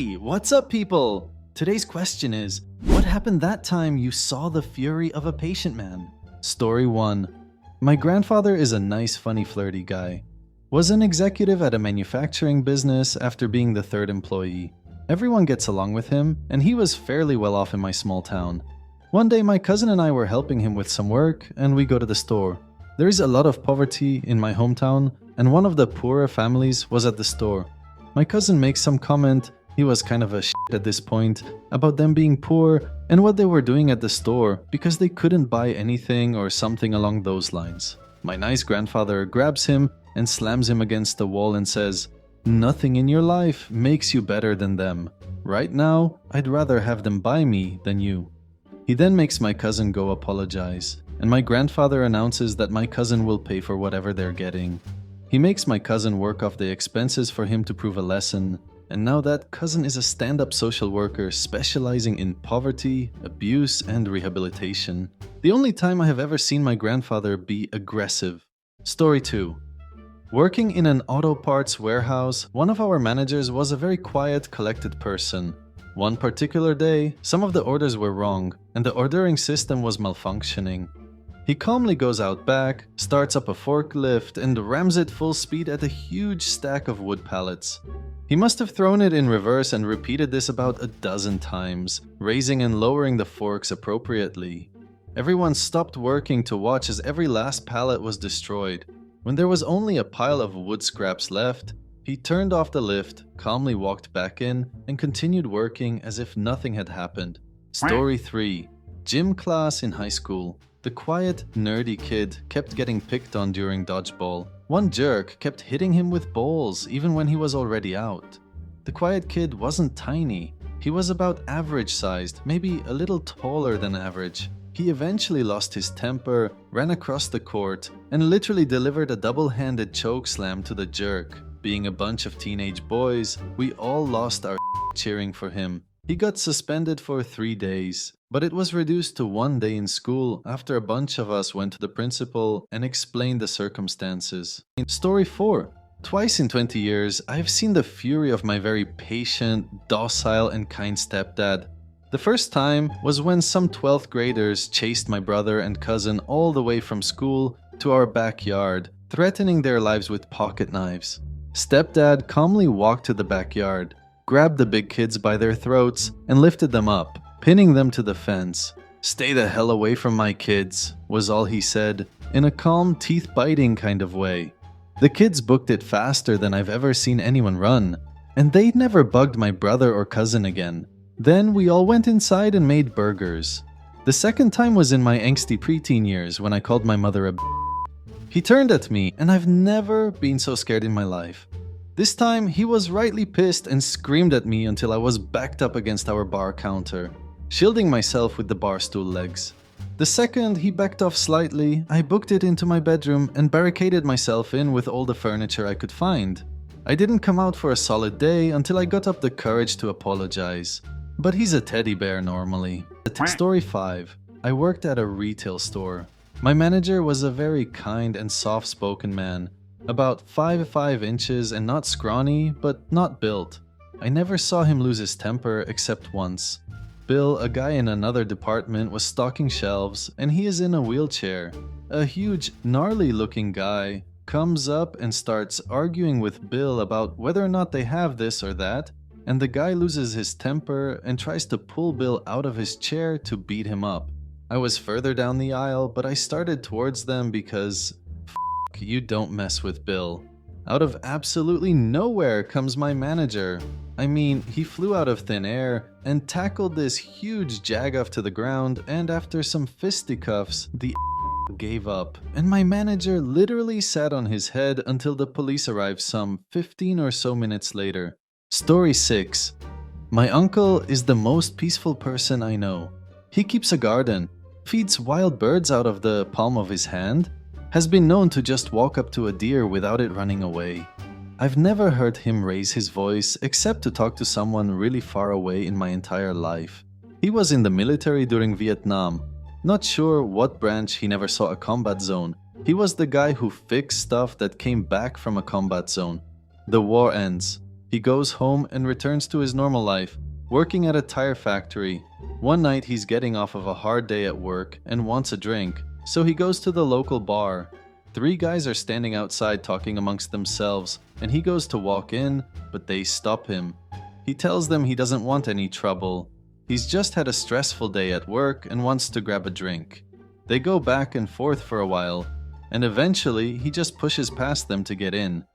Hey, what's up, people? Today's question is, what happened that time you saw the fury of a patient man? Story 1. My grandfather is a nice, funny, flirty guy. Was an executive at a manufacturing business after being the third employee. Everyone gets along with him, and he was fairly well off in my small town. One day, my cousin and I were helping him with some work, and we go to the store. There is a lot of poverty in my hometown, and one of the poorer families was at the store. My cousin makes some comment, he was kind of a shit at this point, about them being poor and what they were doing at the store because they couldn't buy anything or something along those lines. My nice grandfather grabs him and slams him against the wall and says, "Nothing in your life makes you better than them. Right now, I'd rather have them buy me than you." He then makes my cousin go apologize, and my grandfather announces that my cousin will pay for whatever they're getting. He makes my cousin work off the expenses for him to prove a lesson, and now that cousin is a stand-up social worker specializing in poverty, abuse, and rehabilitation. The only time I have ever seen my grandfather be aggressive. Story 2. Working in an auto parts warehouse, one of our managers was a very quiet, collected person. One particular day, some of the orders were wrong, and the ordering system was malfunctioning. He calmly goes out back, starts up a forklift, and rams it full speed at a huge stack of wood pallets. He must have thrown it in reverse and repeated this about a dozen times, raising and lowering the forks appropriately. Everyone stopped working to watch as every last pallet was destroyed. When there was only a pile of wood scraps left, he turned off the lift, calmly walked back in, and continued working as if nothing had happened. Story 3. Gym class in high school. The quiet, nerdy kid kept getting picked on during dodgeball. One jerk kept hitting him with balls even when he was already out. The quiet kid wasn't tiny. He was about average sized, maybe a little taller than average. He eventually lost his temper, ran across the court, and literally delivered a double-handed choke slam to the jerk. Being a bunch of teenage boys, we all lost our cheering for him. He got suspended for 3 days, but it was reduced to 1 day in school after a bunch of us went to the principal and explained the circumstances. Story 4. Twice in 20 years, I've seen the fury of my very patient, docile, and kind stepdad. The first time was when some 12th graders chased my brother and cousin all the way from school to our backyard, threatening their lives with pocket knives. Stepdad calmly walked to the backyard, grabbed the big kids by their throats, and lifted them up, pinning them to the fence. "Stay the hell away from my kids," was all he said, in a calm, teeth-biting kind of way. The kids booked it faster than I've ever seen anyone run, and they never bugged my brother or cousin again. Then we all went inside and made burgers. The second time was in my angsty preteen years when I called my mother a b****. He turned at me, and I've never been so scared in my life. This time, he was rightly pissed and screamed at me until I was backed up against our bar counter, shielding myself with the bar stool legs. The second he backed off slightly, I booked it into my bedroom and barricaded myself in with all the furniture I could find. I didn't come out for a solid day until I got up the courage to apologize. But he's a teddy bear normally. Story 5. I worked at a retail store. My manager was a very kind and soft-spoken man, about 5'5" inches and not scrawny, but not built. I never saw him lose his temper except once. Bill, a guy in another department, was stocking shelves, and he is in a wheelchair. A huge, gnarly-looking guy comes up and starts arguing with Bill about whether or not they have this or that, and the guy loses his temper and tries to pull Bill out of his chair to beat him up. I was further down the aisle, but I started towards them because you don't mess with Bill. Out of absolutely nowhere comes my manager. I mean, he flew out of thin air and tackled this huge jag-off to the ground, and after some fisticuffs, the gave up, and my manager literally sat on his head until the police arrived some 15 or so minutes later. Story 6. My uncle is the most peaceful person I know. He keeps a garden, feeds wild birds out of the palm of his hand, has been known to just walk up to a deer without it running away. I've never heard him raise his voice except to talk to someone really far away in my entire life. He was in the military during Vietnam. Not sure what branch, he never saw a combat zone. He was the guy who fixed stuff that came back from a combat zone. The war ends. He goes home and returns to his normal life, working at a tire factory. One night he's getting off of a hard day at work and wants a drink, so he goes to the local bar. 3 guys are standing outside talking amongst themselves, and he goes to walk in, but they stop him. He tells them he doesn't want any trouble. He's just had a stressful day at work and wants to grab a drink. They go back and forth for a while, and eventually he just pushes past them to get in.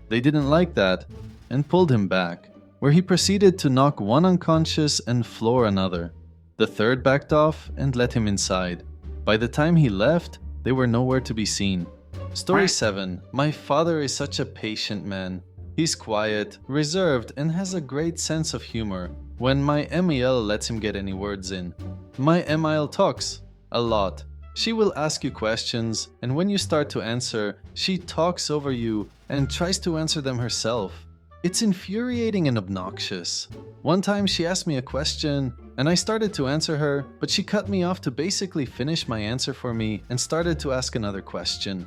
They didn't like that and pulled him back, where he proceeded to knock one unconscious and floor another. The third backed off and let him inside. By the time he left, they were nowhere to be seen. Story 7. My father is such a patient man. He's quiet, reserved, and has a great sense of humor when my Emil lets him get any words in. My Emil talks a lot. She will ask you questions, and when you start to answer, she talks over you and tries to answer them herself. It's infuriating and obnoxious. One time she asked me a question, and I started to answer her, but she cut me off to basically finish my answer for me and started to ask another question.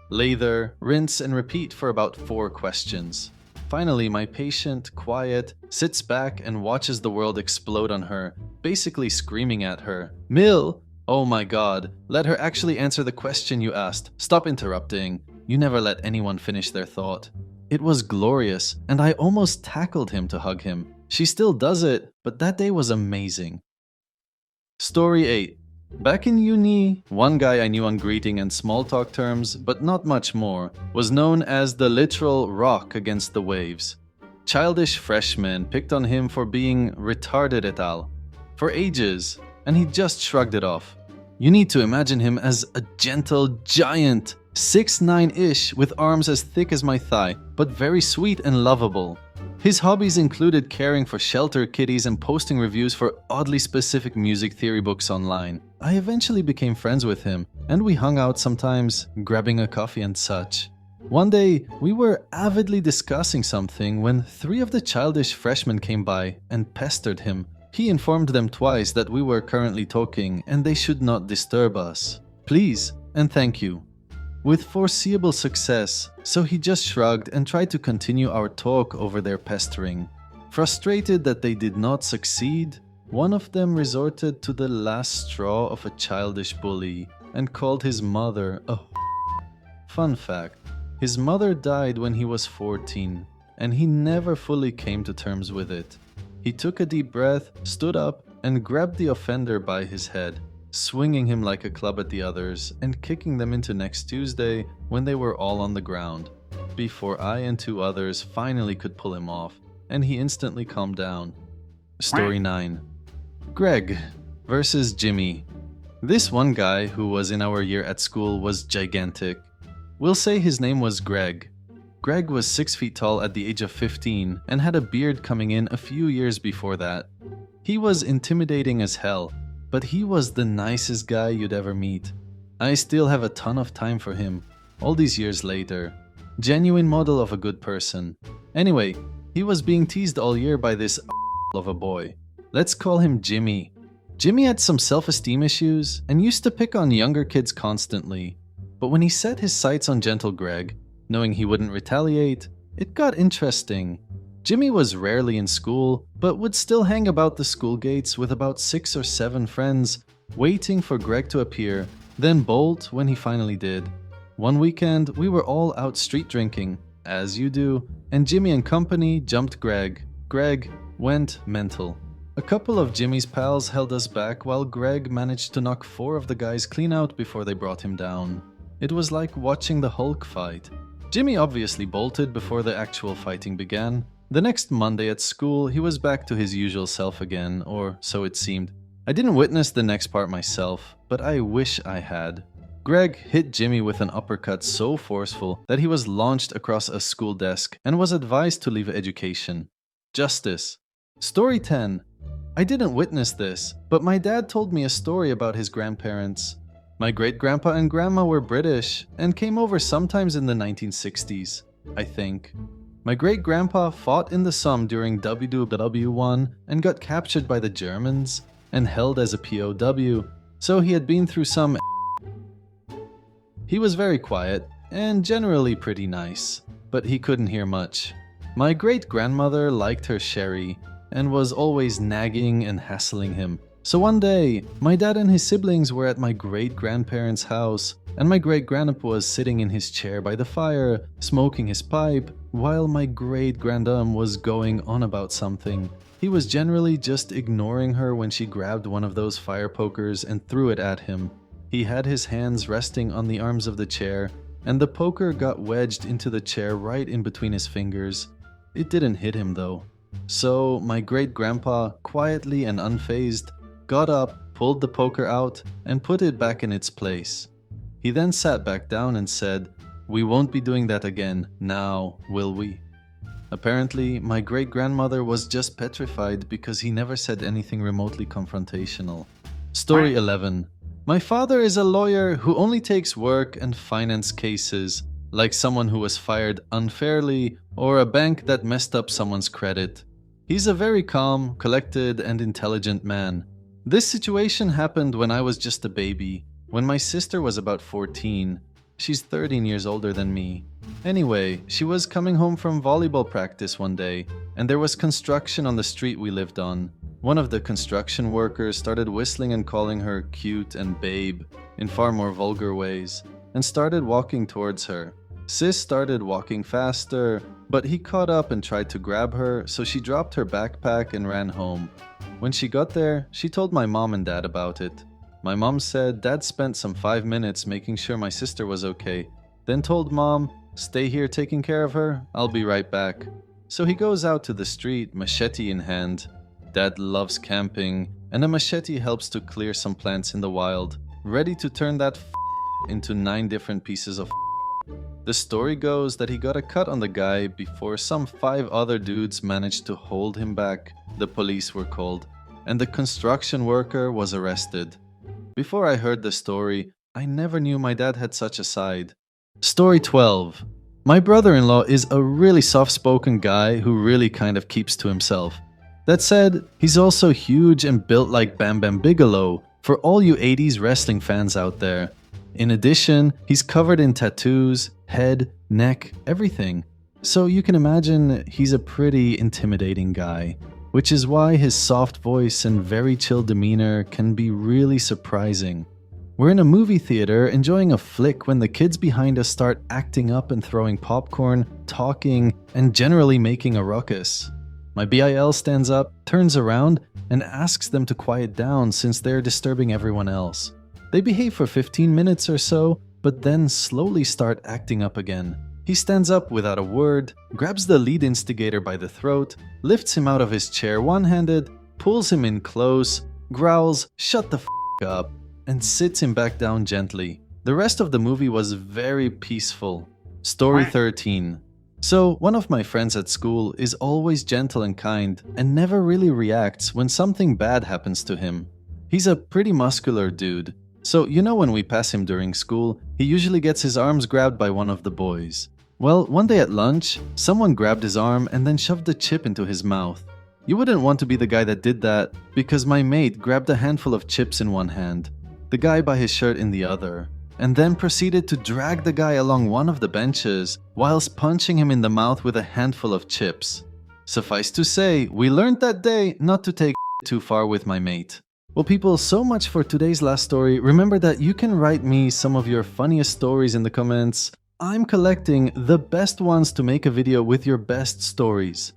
Lather, rinse, and repeat for about 4 questions. Finally, my patient, quiet, sits back and watches the world explode on her, basically screaming at her, "Mill! Oh my god, let her actually answer the question you asked. Stop interrupting. You never let anyone finish their thought." It was glorious, and I almost tackled him to hug him. She still does it, but that day was amazing. Story 8. Back in uni, one guy I knew on greeting and small talk terms, but not much more, was known as the literal rock against the waves. Childish freshmen picked on him for being retarded et al. For ages, and he just shrugged it off. You need to imagine him as a gentle giant, 6'9"-ish with arms as thick as my thigh, but very sweet and lovable. His hobbies included caring for shelter kitties and posting reviews for oddly specific music theory books online. I eventually became friends with him, and we hung out sometimes, grabbing a coffee and such. One day, we were avidly discussing something when 3 of the childish freshmen came by and pestered him. He informed them twice that we were currently talking and they should not disturb us. Please and thank you. With foreseeable success, so he just shrugged and tried to continue our talk over their pestering. Frustrated that they did not succeed, one of them resorted to the last straw of a childish bully and called his mother a Fun fact, his mother died when he was 14, and he never fully came to terms with it. He took a deep breath, stood up, and grabbed the offender by his head, swinging him like a club at the others and kicking them into next Tuesday when they were all on the ground, before I and 2 others finally could pull him off, and he instantly calmed down. Story 9. Greg versus Jimmy. This one guy who was in our year at school was gigantic. We'll say his name was Greg. Greg was 6 feet tall at the age of 15 and had a beard coming in a few years before that. He was intimidating as hell, but he was the nicest guy you'd ever meet. I still have a ton of time for him, all these years later. Genuine model of a good person. Anyway, he was being teased all year by this of a boy. Let's call him Jimmy. Jimmy had some self-esteem issues and used to pick on younger kids constantly. But when he set his sights on gentle Greg, knowing he wouldn't retaliate, it got interesting. Jimmy was rarely in school, but would still hang about the school gates with about 6 or 7 friends, waiting for Greg to appear, then bolt when he finally did. One weekend, we were all out street drinking, as you do, and Jimmy and company jumped Greg. Greg went mental. A couple of Jimmy's pals held us back while Greg managed to knock 4 of the guys clean out before they brought him down. It was like watching the Hulk fight. Jimmy obviously bolted before the actual fighting began. The next Monday at school, he was back to his usual self again, or so it seemed. I didn't witness the next part myself, but I wish I had. Greg hit Jimmy with an uppercut so forceful that he was launched across a school desk and was advised to leave education. Justice. Story 10. I didn't witness this, but my dad told me a story about his grandparents. My great-grandpa and grandma were British and came over sometimes in the 1960s, I think. My great-grandpa fought in the Somme during WW1 and got captured by the Germans and held as a POW, so he had been through some. He was very quiet and generally pretty nice, but he couldn't hear much. My great-grandmother liked her sherry and was always nagging and hassling him. So one day, my dad and his siblings were at my great-grandparents' house, and my great-grandpa was sitting in his chair by the fire, smoking his pipe, while my great-grandam was going on about something. He was generally just ignoring her when she grabbed one of those fire pokers and threw it at him. He had his hands resting on the arms of the chair, and the poker got wedged into the chair right in between his fingers. It didn't hit him though. So my great-grandpa, quietly and unfazed, got up, pulled the poker out, and put it back in its place. He then sat back down and said, "We won't be doing that again, now, will we?" Apparently, my great-grandmother was just petrified because he never said anything remotely confrontational. Story 11. My father is a lawyer who only takes work and finance cases, like someone who was fired unfairly or a bank that messed up someone's credit. He's a very calm, collected, and intelligent man. This situation happened when I was just a baby, when my sister was about 14. She's 13 years older than me. Anyway, she was coming home from volleyball practice one day, and there was construction on the street we lived on. One of the construction workers started whistling and calling her cute and babe in far more vulgar ways, and started walking towards her. Sis started walking faster, but he caught up and tried to grab her, so she dropped her backpack and ran home. When she got there, she told my mom and dad about it. My mom said dad spent some 5 minutes making sure my sister was okay, then told mom, "Stay here taking care of her, I'll be right back." So he goes out to the street, machete in hand. Dad loves camping, and a machete helps to clear some plants in the wild, ready to turn that into 9 different pieces of. The story goes that he got a cut on the guy before some 5 other dudes managed to hold him back. The police were called, and the construction worker was arrested. Before I heard the story, I never knew my dad had such a side. Story 12. My brother-in-law is a really soft-spoken guy who really kind of keeps to himself. That said, he's also huge and built like Bam Bam Bigelow, for all you 80s wrestling fans out there. In addition, he's covered in tattoos, head, neck, everything. So you can imagine he's a pretty intimidating guy, which is why his soft voice and very chill demeanor can be really surprising. We're in a movie theater enjoying a flick when the kids behind us start acting up and throwing popcorn, talking, and generally making a ruckus. My BIL stands up, turns around, and asks them to quiet down since they're disturbing everyone else. They behave for 15 minutes or so, but then slowly start acting up again. He stands up without a word, grabs the lead instigator by the throat, lifts him out of his chair one-handed, pulls him in close, growls, "Shut the f*** up," and sits him back down gently. The rest of the movie was very peaceful. Story 13. So, one of my friends at school is always gentle and kind and never really reacts when something bad happens to him. He's a pretty muscular dude. So, you know when we pass him during school, he usually gets his arms grabbed by one of the boys. Well, one day at lunch, someone grabbed his arm and then shoved a chip into his mouth. You wouldn't want to be the guy that did that, because my mate grabbed a handful of chips in one hand, the guy by his shirt in the other, and then proceeded to drag the guy along one of the benches whilst punching him in the mouth with a handful of chips. Suffice to say, we learned that day not to take too far with my mate. Well people, so much for today's last story. Remember that you can write me some of your funniest stories in the comments. I'm collecting the best ones to make a video with your best stories.